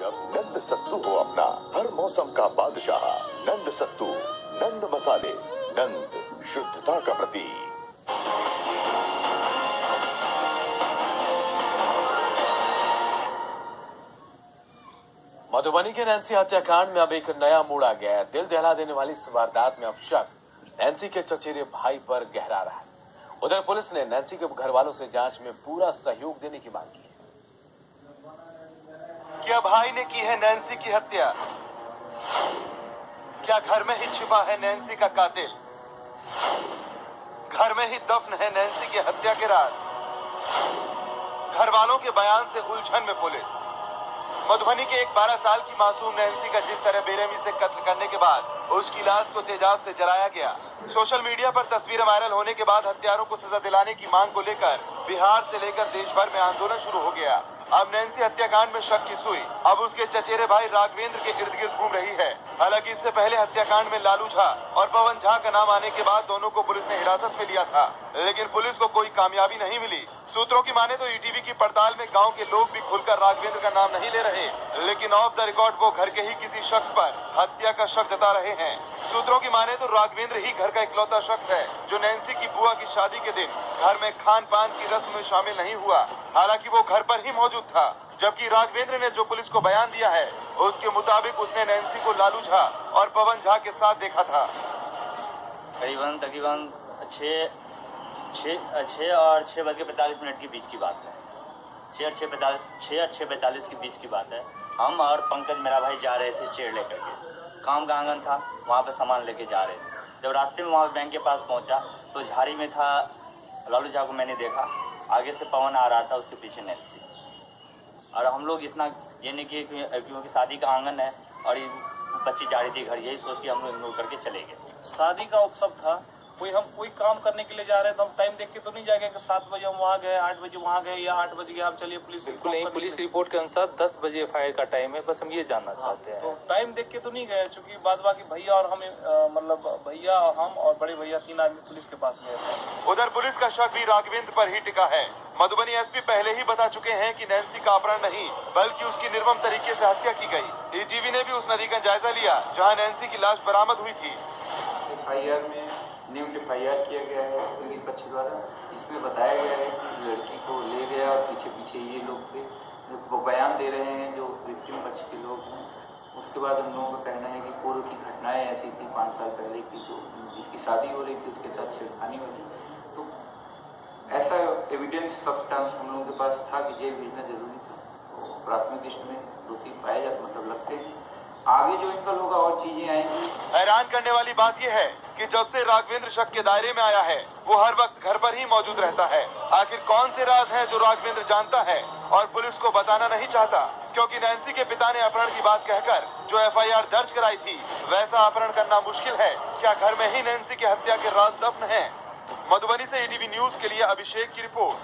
जब नंद सत्तू हो अपना हर मौसम का बादशाह, नंद सत्तू, नंद मसाले, नंद शुद्धता का प्रतीक। मधुबनी के नैन्सी हत्याकांड में अब एक नया मोड़ आ गया है। दिल दहला देने वाली इस वारदात में अब शक नैन्सी के चचेरे भाई पर गहरा रहा है। उधर पुलिस ने नैन्सी के घर वालों से जांच में पूरा सहयोग देने की मांग की है। क्या भाई ने की है नैन्सी की हत्या? क्या घर में ही छिपा है नैन्सी का कातिल? घर में ही दफन है नैन्सी की हत्या के राज? घर वालों के बयान से उलझन में पुलिस। मधुबनी के एक 12 साल की मासूम नैन्सी का जिस तरह बेरहमी से कत्ल करने के बाद उसकी लाश को तेजाब से जलाया गया, सोशल मीडिया पर तस्वीरें वायरल होने के बाद हत्यारों को सजा दिलाने की मांग को लेकर बिहार से लेकर देश भर में आंदोलन शुरू हो गया। अब नैन्सी हत्याकांड में शक की सुई अब उसके चचेरे भाई राघवेंद्र के इर्द गिर्द घूम रही है। हालांकि इससे पहले हत्याकांड में लालू झा और पवन झा का नाम आने के बाद दोनों को पुलिस ने हिरासत में लिया था, लेकिन पुलिस को कोई कामयाबी नहीं मिली। सूत्रों की माने तो ईटीवी की पड़ताल में गांव के लोग भी खुलकर राघवेंद्र का नाम नहीं ले रहे, लेकिन ऑफ द रिकॉर्ड वो घर के ही किसी शख्स पर हत्या का शक जता रहे हैं। सूत्रों की माने तो राघवेंद्र ही घर का इकलौता शख्स है जो नैन्सी की बुआ की शादी के दिन घर में खान पान की रस्म में शामिल नहीं हुआ। हालांकि वो घर पर ही मौजूद था, जबकि राघवेंद्र ने जो पुलिस को बयान दिया है उसके मुताबिक उसने नैन्सी को लालू झा और पवन झा के साथ देखा था। तकरीबन 6 और 6:45 के बीच की बात है। 6 और 6:45 के बीच की बात है। हम और पंकज मेरा भाई जा रहे थे चेयर लेकर के, काम का आंगन था, वहाँ पे सामान लेके जा रहे थे। जब रास्ते में वहाँ बैंक के पास पहुँचा तो झाड़ी में था लालू झा को मैंने देखा, आगे से पवन आ रहा था, उसके पीछे नैन्सी। और हम लोग इतना ये नहीं किए क्योंकि शादी का आंगन है और ये बच्ची जा रही थी घर, यही सोच के हम लोग इग्नोर करके चले गए। शादी का उत्सव था, हम कोई काम करने के लिए जा रहे थे, हम टाइम देख के तो नहीं जाएंगे कि 7 बजे हम वहाँ गए, 8 बजे वहाँ गए या 8 बजे आप चलिए पुलिस। बिल्कुल नहीं, पुलिस रिपोर्ट के अनुसार 10 बजे फायर का टाइम है, बस हम ये जानना चाहते हैं। तो टाइम देख के तो नहीं गए, चूंकि बाद बाकी भैया और हमें मतलब भैया और हम और बड़े भैया 3 आदमी पुलिस के पास गए थे। उधर पुलिस का शक भी राघवेंद्र पर ही टिका है। मधुबनी एसपी पहले ही बता चुके हैं कि नैन्सी का अपहरण नहीं बल्कि उसकी निर्मम तरीके से हत्या की गई। एजीवी ने भी उस नदी का जायजा लिया जहाँ नैन्सी की लाश बरामद हुई थी। FIR में न्यूड FIR किया गया है पीड़ित पक्ष द्वारा। इसमें बताया गया है कि लड़की को ले गया और पीछे ये लोग थे जो बयान दे रहे हैं, जो विक्टिम पक्ष के लोग हैं। उसके बाद हम लोगों का कहना है कि पूर्व की घटनाएं ऐसी थी 5 साल पहले की, जो जिसकी शादी हो रही थी उसके साथ छेड़खानी हो रही, तो ऐसा एविडेंस सब्सटेंस हम लोगों के पास था कि जेल भेजना जरूरी था। तो प्राथमिक दृष्टि में दोषी पाए जाते मतलब लगते हैं। आगे जो इनका होगा और चीजें आएंगी। हैरान करने वाली बात यह है कि जब से राघवेंद्र शक के दायरे में आया है वो हर वक्त घर पर ही मौजूद रहता है। आखिर कौन से राज हैं जो राघवेंद्र जानता है और पुलिस को बताना नहीं चाहता? क्योंकि नैन्सी के पिता ने अपहरण की बात कहकर जो FIR दर्ज कराई थी वैसा अपहरण करना मुश्किल है। क्या घर में ही नैन्सी की हत्या के राज दफन है? मधुबनी से ETV न्यूज के लिए अभिषेक की रिपोर्ट।